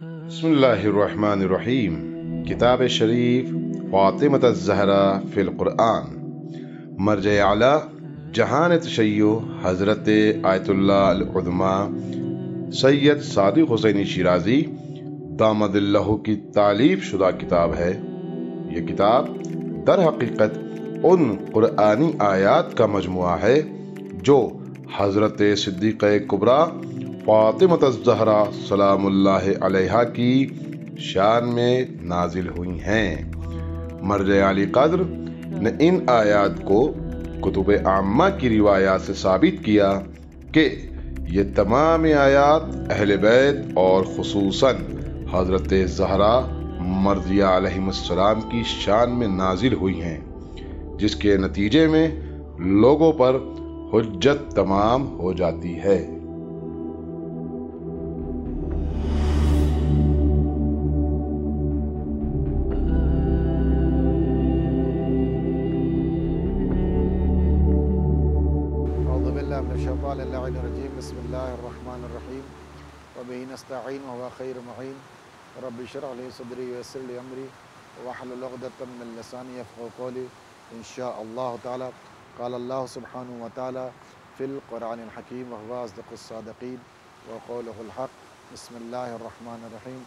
بسم اللہ الرحمن الرحیم۔ کتاب شریف فاطمۃ الزہرا فی القرآن، مرجع اعلیٰ جہان تشیع حضرت آیت اللہ العظمیٰ سید صادق حسینی شیرازی دامد اللہ کی تالیف شدہ کتاب ہے۔ یہ کتاب در حقیقت ان قرآنی آیات کا مجموعہ ہے جو حضرت صدیقہ کبریٰ فاطمۃ الزہرا سلام اللہ علیہا کی شان میں نازل ہوئی ہیں۔ مرجع علی قدر نے ان آیات کو کتب عامہ کی روایات سے ثابت کیا کہ یہ تمام آیات اہل بیت اور خصوصاً حضرت زہرا مرضیہ علیہ السلام کی شان میں نازل ہوئی ہیں، جس کے نتیجے میں لوگوں پر حجت تمام ہو جاتی ہے۔ اعوذ باللہ من الشیطان اللعین الرجیم، بسم اللہ الرحمن الرحیم، وبہ نستعین وہو خیر معین، رب اشرح لی صدری ویسر لی امری واحلل عقدۃ من لسانی یفقہوا قولی، انشاء اللہ تعالی۔ قال اللہ سبحانہ وتعالی فی القرآن الحکیم وہو اصدق الصادقین وقولہ الحق۔ بسم اللہ الرحمن الرحیم،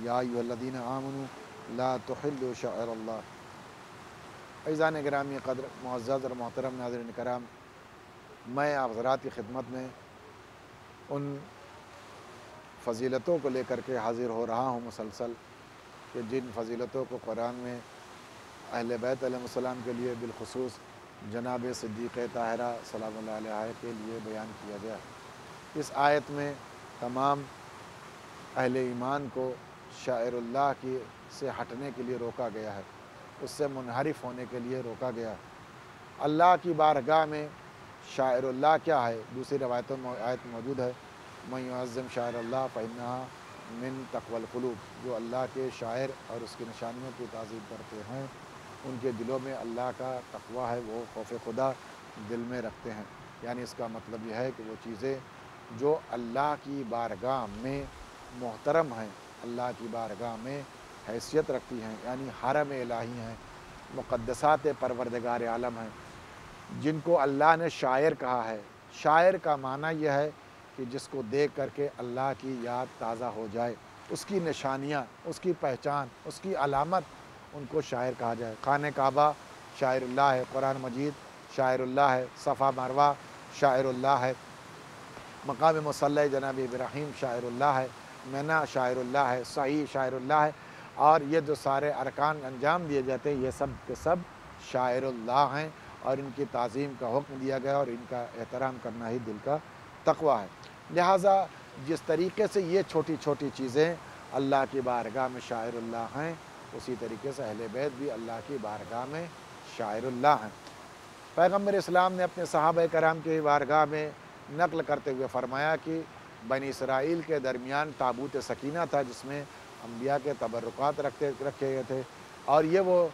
یا ایھا الذین آمنوا لا تحلوا شعائر اللہ۔ عزیزان گرامی قدر، معزز اور محترم ناظرین کرام، میں آپ حضرات کی خدمت میں ان فضیلتوں کو لے کر کے حاضر ہو رہا ہوں مسلسل، کہ جن فضیلتوں کو قرآن میں اہل بیت علیہ السلام کے لیے بالخصوص جناب صدیقہ طاہرہ سلام اللہ علیہ کے لیے بیان کیا گیا۔ اس آیت میں تمام اہل ایمان کو شاعر اللہ کی سے ہٹنے کے لیے روکا گیا ہے، اس سے منحرف ہونے کے لیے روکا گیا ہے۔ اللہ کی بارگاہ میں شاعر اللہ کیا ہے؟ دوسری روایتوں میں آیت موجود ہے، من یعظم شاعر اللہ فإنها من تقوی القلوب، جو اللہ کے شاعر اور اس کی نشانیوں کی تعظیم کرتے ہیں ان کے دلوں میں اللہ کا تقوی ہے، وہ خوف خدا دل میں رکھتے ہیں۔ یعنی اس کا مطلب یہ ہے کہ وہ چیزیں جو اللہ کی بارگاہ میں محترم ہیں، اللہ کی بارگاہ میں حیثیت رکھتی ہیں، یعنی حرم الہی ہیں، مقدسات پروردگار عالم ہیں، جن کو اللہ نے شاعر کہا ہے۔ شاعر کا معنی یہ ہے کہ جس کو دیکھ کر کے اللہ کی یاد تازہ ہو جائے، اس کی نشانیاں، اس کی پہچان، اس کی علامت، ان کو شاعر کہا جائے۔ خانہ کعبہ شاعر اللہ ہے، قرآن مجید شاعر اللہ ہے، صفا مروہ شاعر اللہ ہے، مقام مصلی جناب ابراہیم شاعر اللہ ہے، مینا شاعر اللہ ہے، صحیح شاعر اللہ ہے، اور یہ جو سارے ارکان انجام دیے جاتے ہیں یہ سب کے سب شاعر اللہ ہیں، اور ان کی تعظیم کا حکم دیا گیا اور ان کا احترام کرنا ہی دل کا تقوی ہے۔ لہٰذا جس طریقے سے یہ چھوٹی چھوٹی چیزیں اللہ کی بارگاہ میں شاعر اللہ ہیں، اسی طریقے سے اہل بیت بھی اللہ کی بارگاہ میں شاعر اللہ ہیں۔ پیغمبر اسلام نے اپنے صحابہ کرام کی بارگاہ میں نقل کرتے ہوئے فرمایا کہ بنی اسرائیل کے درمیان تابوت سکینہ تھا، جس میں انبیاء کے تبرکات رکھے گئے تھے، اور یہ وہ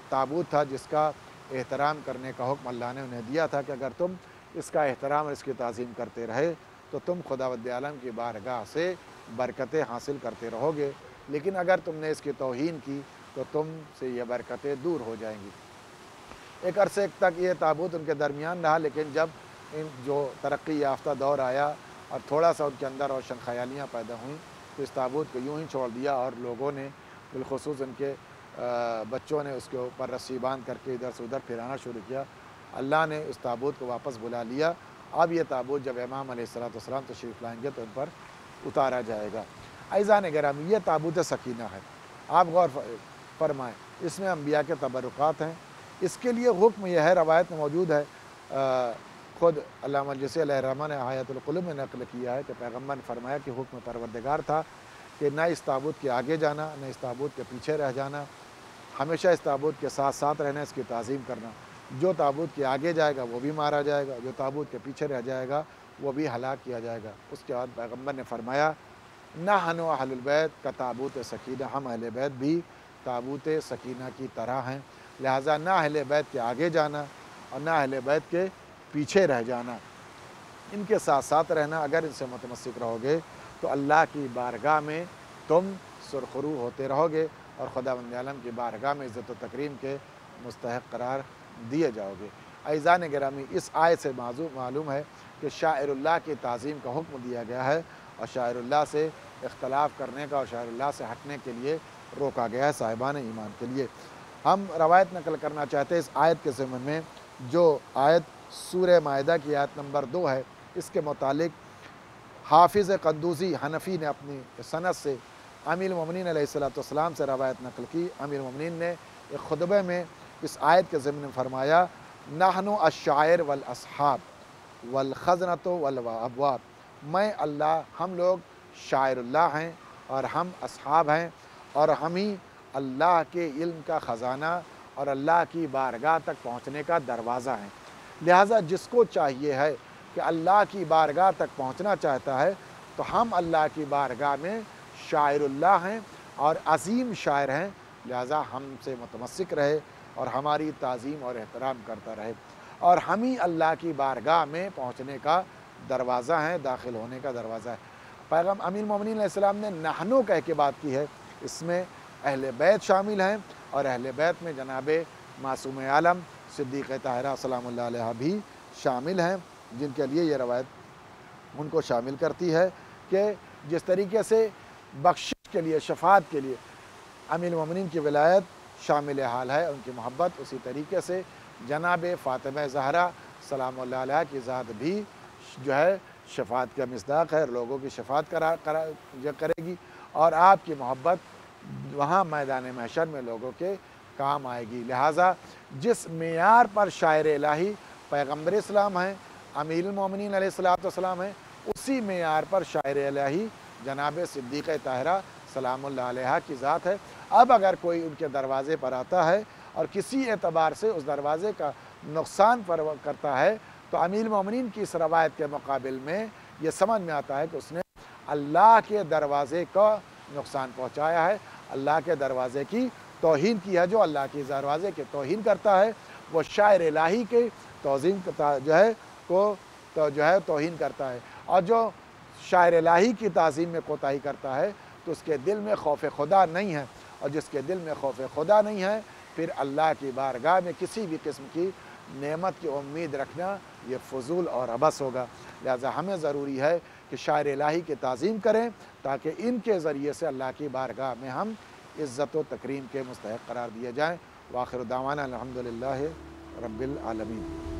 تابوت تھا جس کا احترام کرنے کا حکم اللہ نے انہیں دیا تھا کہ اگر تم اس کا احترام اور اس کی تعظیم کرتے رہے تو تم خداوند عالم کی بارگاہ سے برکتیں حاصل کرتے رہو گے، لیکن اگر تم نے اس کی توہین کی تو تم سے یہ برکتیں دور ہو جائیں گی۔ ایک عرصے تک یہ تابوت ان کے درمیان رہا، لیکن جب ان جو ترقی یافتہ دور آیا اور تھوڑا سا ان کے اندر روشن خیالیاں پیدا ہوئیں تو اس تابوت کو یوں ہی چھوڑ دیا، اور لوگوں نے بالخصوص ان کے بچوں نے اس کے اوپر رسی باندھ کر کے ادھر سے ادھر پھرانا شروع کیا۔ اللہ نے اس تابوت کو واپس بلا لیا۔ اب یہ تابوت جب امام علیہ السلام تشریف لائیں گے تو ان پر اتارا جائے گا۔ عزیزان گرامی، یہ تابوت سکینہ ہے، آپ غور فرمائیں، اس میں انبیاء کے تبرکات ہیں۔ اس کے لیے حکم یہ ہے، روایت میں موجود ہے، خود علامہ الجسی علیہ الرحمہ نے حیات القلوب میں نقل کیا ہے کہ پیغمبر نے فرمایا کہ حکم پروردگار تھا کہ نہ اس تابوت کے آگے جانا نہ اس تابوت کے پیچھے رہ جانا، ہمیشہ اس تابوت کے ساتھ ساتھ رہنا، اس کی تعظیم کرنا۔ جو تابوت کے آگے جائے گا وہ بھی مارا جائے گا، جو تابوت کے پیچھے رہ جائے گا وہ بھی ہلاک کیا جائے گا۔ اس کے بعد پیغمبر نے فرمایا، نحن اہل البیت کا تابوت سکینہ، ہم اہل بیت بھی تابوت سکینہ کی طرح ہیں، لہٰذا نہ اہل بیت کے آگے جانا اور نہ اہل بیت کے پیچھے رہ جانا، ان کے ساتھ ساتھ رہنا۔ اگر ان سے متمسک رہو گے تو اللہ کی بارگاہ میں تم سرخرو ہوتے رہو گے اور خداوند عالم کی بارگاہ میں عزت و تکریم کے مستحق قرار دیے جاؤ گے۔ عزیزان گرامی، اس آیت سے معلوم ہے کہ شاعر اللہ کی تعظیم کا حکم دیا گیا ہے اور شاعر اللہ سے اختلاف کرنے کا اور شاعر اللہ سے ہٹنے کے لیے روکا گیا ہے صاحبان ایمان کے لیے۔ ہم روایت نقل کرنا چاہتے ہیں اس آیت کے ضمن میں، جو آیت سورہ مائدہ کی آیت نمبر 2 ہے، اس کے متعلق حافظ قندوزی حنفی نے اپنی سند سے امیر المومنین علیہ السلام سے روایت نقل کی۔ امیر المومنین نے ایک خطبے میں اس آیت کے ضمن میں فرمایا، نحن الشاعر والاصحاب والخزنۃ والابواب، میں اللہ، ہم لوگ شاعر اللہ ہیں اور ہم اصحاب ہیں اور ہم ہی اللہ کے علم کا خزانہ اور اللہ کی بارگاہ تک پہنچنے کا دروازہ ہیں۔ لہٰذا جس کو چاہیے ہے کہ اللہ کی بارگاہ تک پہنچنا چاہتا ہے تو ہم اللہ کی بارگاہ میں شاعر اللہ ہیں اور عظیم شاعر ہیں، لہٰذا ہم سے متمسک رہے اور ہماری تعظیم اور احترام کرتا رہے، اور ہم ہی اللہ کی بارگاہ میں پہنچنے کا دروازہ ہیں، داخل ہونے کا دروازہ ہے۔ پیغمبر امیر المومنین علیہ السلام نے نحنو کہہ کے بات کی ہے، اس میں اہل بیت شامل ہیں اور اہل بیت میں جناب معصوم عالم صدیقہ طاہرہ سلام اللہ علیہ بھی شامل ہیں، جن کے لیے یہ روایت ان کو شامل کرتی ہے کہ جس طریقے سے بخشش کے لیے، شفاعت کے لیے امیر المومنین کی ولایت شامل حال ہے، ان کی محبت، اسی طریقے سے جناب فاطمہ زہرا سلام اللہ علیہ کی ذات بھی جو ہے شفاعت کا مصداق ہے، لوگوں کی شفاعت کرے گی اور آپ کی محبت وہاں میدان محشر میں لوگوں کے کام آئے گی۔ لہٰذا جس معیار پر شاعر الہی پیغمبر اسلام ہیں، امیر المومنین علیہ السلام ہیں، اسی معیار پر شاعر الہی جناب صدیقہ طاہرہ سلام اللہ علیہ کی ذات ہے۔ اب اگر کوئی ان کے دروازے پر آتا ہے اور کسی اعتبار سے اس دروازے کا نقصان کرتا ہے تو امیر المومنین کی اس روایت کے مقابل میں یہ سمجھ میں آتا ہے کہ اس نے اللہ کے دروازے کا نقصان پہنچایا ہے، اللہ کے دروازے کی توہین کی ہے۔ جو اللہ کے دروازے کی توہین کرتا ہے وہ شاعر الہی کے توہین کرتا ہے، اور جو شاعر الہی کی تعظیم میں کوتاہی کرتا ہے تو اس کے دل میں خوف خدا نہیں ہے، اور جس کے دل میں خوف خدا نہیں ہے پھر اللہ کی بارگاہ میں کسی بھی قسم کی نعمت کی امید رکھنا یہ فضول اور عبث ہوگا۔ لہٰذا ہمیں ضروری ہے کہ شاعر الہی کی تعظیم کریں تاکہ ان کے ذریعے سے اللہ کی بارگاہ میں ہم عزت و تکریم کے مستحق قرار دیے جائیں۔ وآخر دعوانا الحمدللہ رب العالمین۔